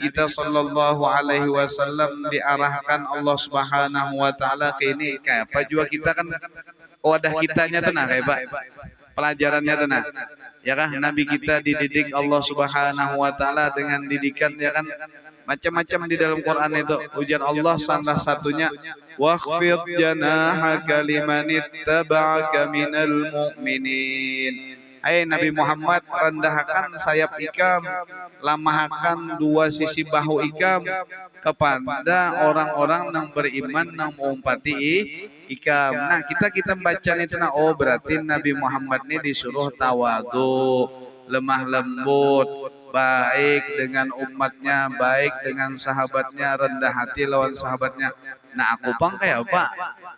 kita sallallahu alaihi wasallam diarahkan Allah Subhanahu wa taala ke ini kayak apa juga kita kan wadah kitanya tenang kayak Pak. Pelajarannya tenang. Ya kan nabi kita dididik Allah Subhanahu wa taala dengan didikan ya kan macam-macam di dalam Quran itu. Ujar Allah salah satunya waqfid janahaka limanittaba'aka minal mu'minin. Hai Nabi Muhammad, rendahkan sayap ikam, lamahkan dua sisi bahu ikam kepada orang-orang yang beriman yang mengumpati ikam. Nah, kita baca itu nah oh berarti Nabi Muhammad ini disuruh tawadu, lemah lembut, baik dengan umatnya, baik dengan sahabatnya, rendah hati lawan sahabatnya. Nah, aku pang kayak apa?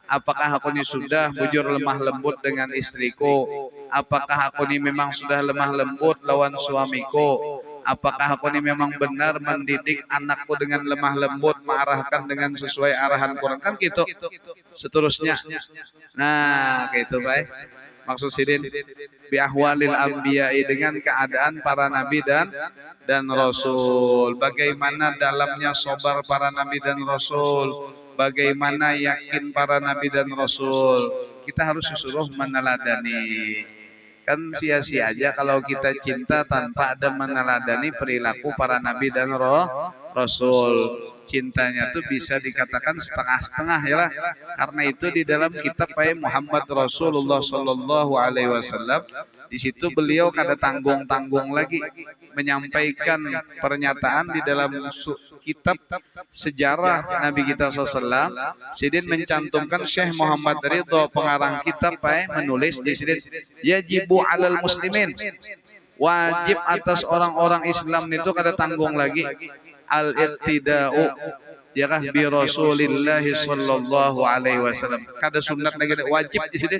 Apakah aku ini sudah bujur lemah lembut dengan istriku? Apakah aku ini memang sudah lemah lembut lawan suamiku? Apakah aku ini memang benar mendidik anakku dengan lemah lembut, mengarahkan dengan sesuai arahan Quran kan gitu. Seterusnya. Nah, gitu baik. Maksud sidin bi ahwalil anbiya'i dengan keadaan para nabi dan rasul. Bagaimana dalamnya sabar para nabi dan rasul. Bagaimana yakin para nabi dan rasul. Kita harus disuruh meneladani. Kan sia-sia aja kalau kita cinta tanpa ada meneladani perilaku para nabi dan rasul. Cintanya tuh bisa dikatakan setengah-setengah ya lah. Karena itu di dalam kitab Muhammad Rasulullah Sallallahu Alaihi Wasallam di situ beliau kada tanggung-tanggung lagi menyampaikan pernyataan di dalam kitab sejarah Nabi kita SAW. Sidin mencantumkan Syekh Muhammad Ridho pengarang kitab menulis di sini yajibu alal muslimin, wajib atas orang-orang Islam itu kada tanggung lagi al-iqtida'u ya kah bi Rasulillah sallallahu alaihi wasallam. Kada sunat lagi wajib di sini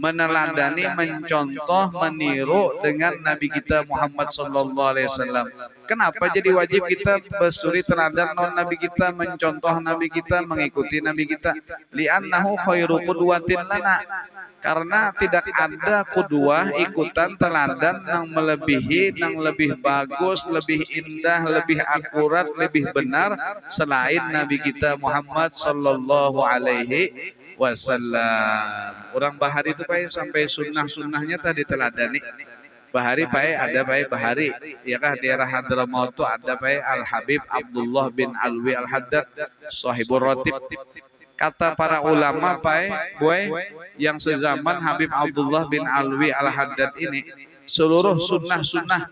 meneladani, mencontoh, meniru dengan Nabi kita Muhammad sallallahu alaihi wasallam. Kenapa jadi wajib kita bersuri teladan non Nabi kita, mencontoh Nabi kita, mengikuti Nabi kita? Li'annahu khairu qudwatin lana. Karena tidak ada kedua ikutan teladan yang melebihi, yang lebih bagus, lebih indah, lebih akurat, lebih benar selain Nabi kita Muhammad sallallahu alaihi wasallam. Orang bahari itu sampai sunnah-sunnahnya tadi teladani. Bahari ada bahari ya kah daerah Hadramaut itu ada Al Habib Abdullah bin Alwi Al Haddad sahibur ratib. Kata para ulama yang sezaman Habib Abdullah bin Alwi Al Haddad ini, seluruh sunnah-sunnah,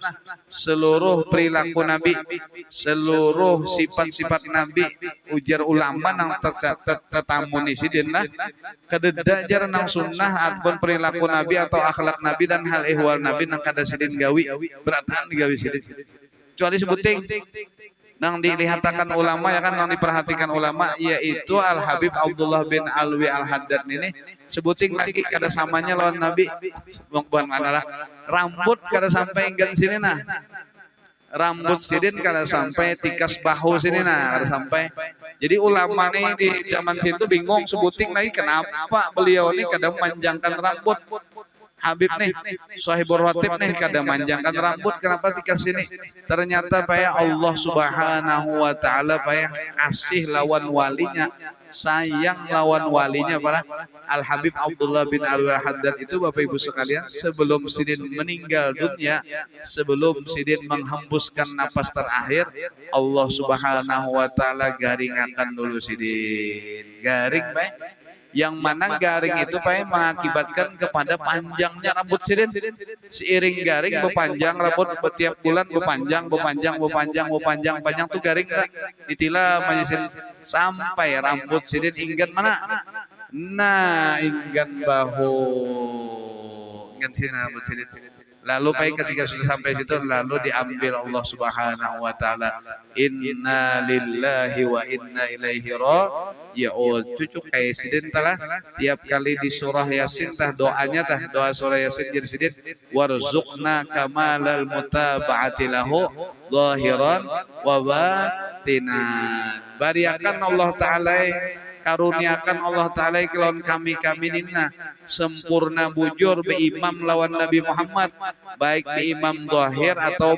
seluruh perilaku Nabi, seluruh sifat-sifat Nabi, ujar ulama yang tercatat tetamuni sidinlah kededa jar nang sunnah ataupun perilaku Nabi atau akhlak Nabi dan hal ihwal Nabi nang kada sidin gawi beratan gawi sidin kecuali sebuting nang dilihatakan ulama ya kan, nang diperhatikan ulama yaitu Al Habib Abdullah bin Alwi Al Haddad ini sebuting lagi kada samanya lawan Nabi bukan mana rambut kada sampai enggan sini nah, rambut sidin kada sampai tikas bahu sini nah, kada sampai. Jadi ulama nih di zaman situ bingung sebuting lagi kenapa beliau ini kada memanjangkan rambut. Habib nih, sahibur ratib nih kada manjangkan rambut, kenapa dikasih ini? Ternyata Allah Subhanahu wa taala kasih lawan walinya, sayang lawan walinya para Al Habib Abdullah bin Alwi Al Haddad itu Bapak Ibu sekalian, sebelum sidin meninggal dunia, sebelum sidin menghembuskan napas terakhir, Allah Subhanahu wa taala garingakan dulu sidin. Garing yang mana garing itu mengakibatkan kepada panjangnya rambut sidin. Seiring garing berpanjang rambut setiap bulan berpanjang tuh garing ditila majelis sampai rambut sidin inggan mana? Nah, inggan bahu. Inggan sini rambut sidin. Lalu ketika sudah sampai situ lalu diambil Allah Subhanahu wa taala. Inna lillahi wa inna ilaihi raji'un. Cucuk kayak sidin tah tiap kali di surah Yasin tah doanya tah doa surah Yasin jadi sidin warzuqna kamalal mutaba'ati lahu zahiran wa batinan. Bariakan Allah taala karuniakan Allah Ta'ala kelawan kami nina sempurna bujur be imam lawan Nabi Muhammad, baik be imam zahir atau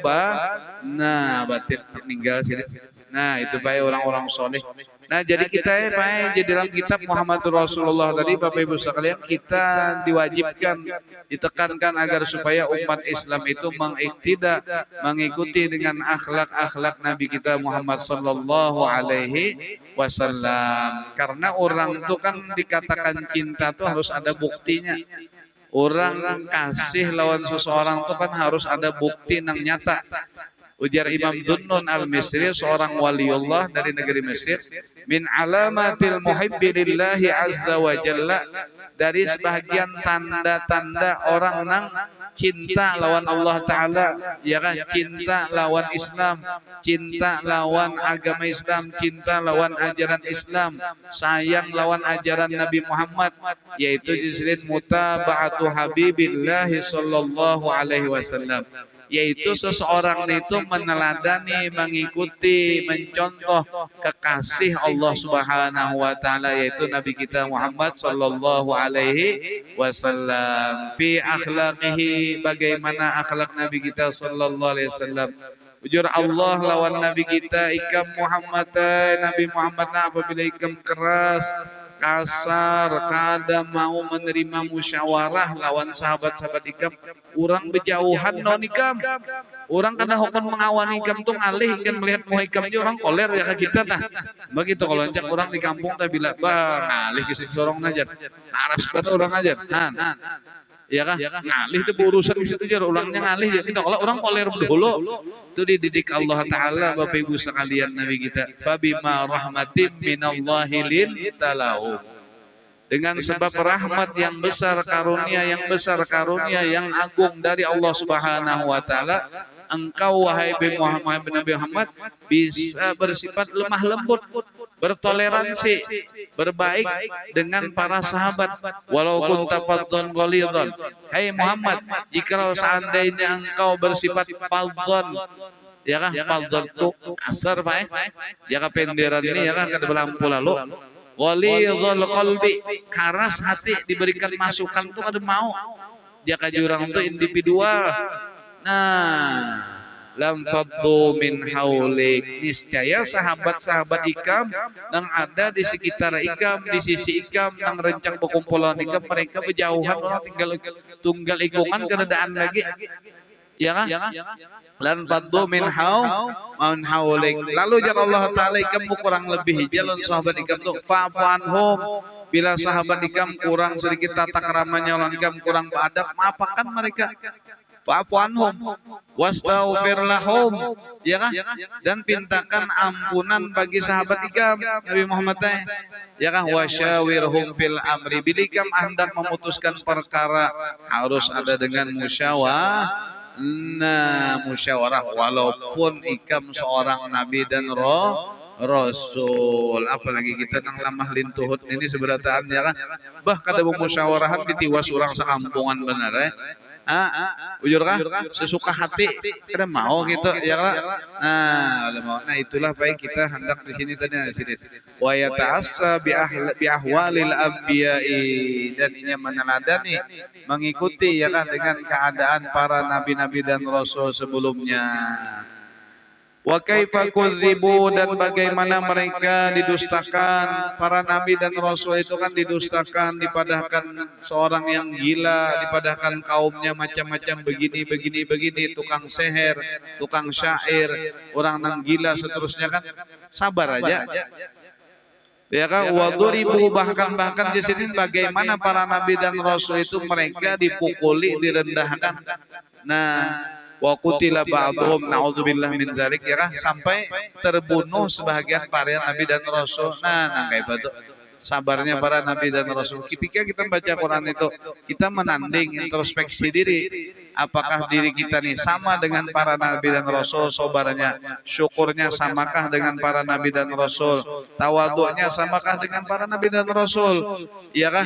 nah batin meninggal sini. Nah itu baik orang-orang soleh. Nah jadi kita baik jadi dalam kitab Muhammadur Rasulullah tadi Bapak Ibu sekalian, kita diwajibkan ditekankan agar supaya umat Islam itu mengiktida, mengikuti dengan akhlak-akhlak Nabi kita Muhammad sallallahu alaihi wasallam. Karena orang itu kan dikatakan cinta tuh harus ada buktinya. Orang kasih lawan seseorang itu kan harus ada bukti yang nyata. Ujar Imam Dhunnun al-Misri, seorang waliullah dari negeri Mesir, min alamatil muhibbi lillahi azza wa jalla, dari sebagian tanda-tanda orang nang cinta lawan Allah Ta'ala, ya kan, cinta lawan Islam, cinta lawan agama Islam, cinta lawan ajaran Islam, sayang lawan ajaran Nabi Muhammad, yaitu disebut mutaba'atu habibillahi sallallahu alaihi wasallam, yaitu seseorang itu meneladani, mengikuti, mencontoh kekasih Allah Subhanahu wa taala, yaitu Nabi kita Muhammad sallallahu alaihi wasallam. Fi akhlaqihi, bagaimana akhlak Nabi kita sallallahu alaihi wasallam. Ujur Allah lawan Nabi kita ikam Muhammad, Nabi Muhammad apabila ikam keras, kasar, kada mau menerima musyawarah lawan sahabat-sahabat ikam, orang berjauhan non ikam. Orang kada hukum mengawani ikam tuh alih kan melihat mau ikam ini orang koler ya ke kita tah. Begitu kalau njak orang di kampung tah bila bang alih ke sorong najar. Aras kata orang ajar. Ya kah? Ngalih itu urusan di situ aja, orangnya ngalih. Jadi kalau orang koler dulu, itu dididik Allah Ta'ala Bapak Ibu sekalian Nabi kita. Fabima rahmatim minallahi lintalahu. Dengan sebab rahmat yang besar, karunia yang besar, karunia yang agung dari Allah Subhanahu wa taala, engkau wahai Nabi Muhammad bisa bersifat lemah lembut, bertoleransi, berbaik dengan para sahabat. Walau kunta faddan ghalidhan, hai Muhammad, jikalau seandainya engkau bersifat faddan, ya kan, faddan itu kasar Pak, ya kan, penderan ini ya kan, kada belampu lalu, ghalidhul qalbi, keras hati, diberikan masukan tuh kada mau, dia kajurang tuh individual. Nah, lam faddu min haulik, niscaya sahabat-sahabat ikam yang ada di sekitar ikam, di sisi ikam, yang rencang perkumpulan ikam, mereka berjauhan, orang tinggal tunggal ikungan keadaan lagi, ya kan? Lan faddu min haulik. Lalu jar Allah Ta'ala ikam kurang lebih jalan sahabat ikam tuh fa'fu anhum, bila sahabat ikam kurang sedikit tata keramanya, lawan ikam kurang beradab, maafakan mereka. Fa'fu anhum wastaghfir lahum, ya kan? Dan pintakan ampunan bagi sahabat ikam Nabi Muhammad, ya kan? Wasyawirhum fil amri, bila ikam hendak memutuskan perkara harus ada dengan musyawarah. Nah, musyawarah, walaupun ikam seorang nabi dan rasul, apalagi kita nang lamah lintuhut ini seberataan, ya kan? Bah kada musyawarahan ditiwas orang sekampungan benar ya. Ujur kah? Sesuka hati kada mau gitu, ya kan? Nah itulah baik kita hendak di sini tadi di sini. Wa yata'assa bi ahwalil anbiya'i, dan ini meneladani, mengikuti, ya kan, dengan keadaan para nabi-nabi dan rasul sebelumnya. Wa kaifa kudzibu, dan bagaimana mereka didustakan. Para nabi dan rasul itu kan didustakan, dipadahkan seorang yang gila, dipadahkan kaumnya macam-macam begini, tukang seher, tukang syair, orang yang gila seterusnya kan, sabar aja. Ya kan, waduribu, bahkan di sini bagaimana para nabi dan rasul itu mereka dipukuli, direndahkan. Nah, wa qutila ba'dhum, naudzubillah min dzalik, ya kan, sampai terbunuh sebahagian para nabi dan rasul. Nah kayak begitu sabarnya para nabi dan rasul. Ketika kita baca Quran itu, kita menanding, introspeksi diri, apakah diri kita nih sama dengan para nabi dan rasul, sabarnya, syukurnya samakah dengan para nabi dan rasul, tawadhu'nya samakah dengan para nabi dan rasul, ya kan?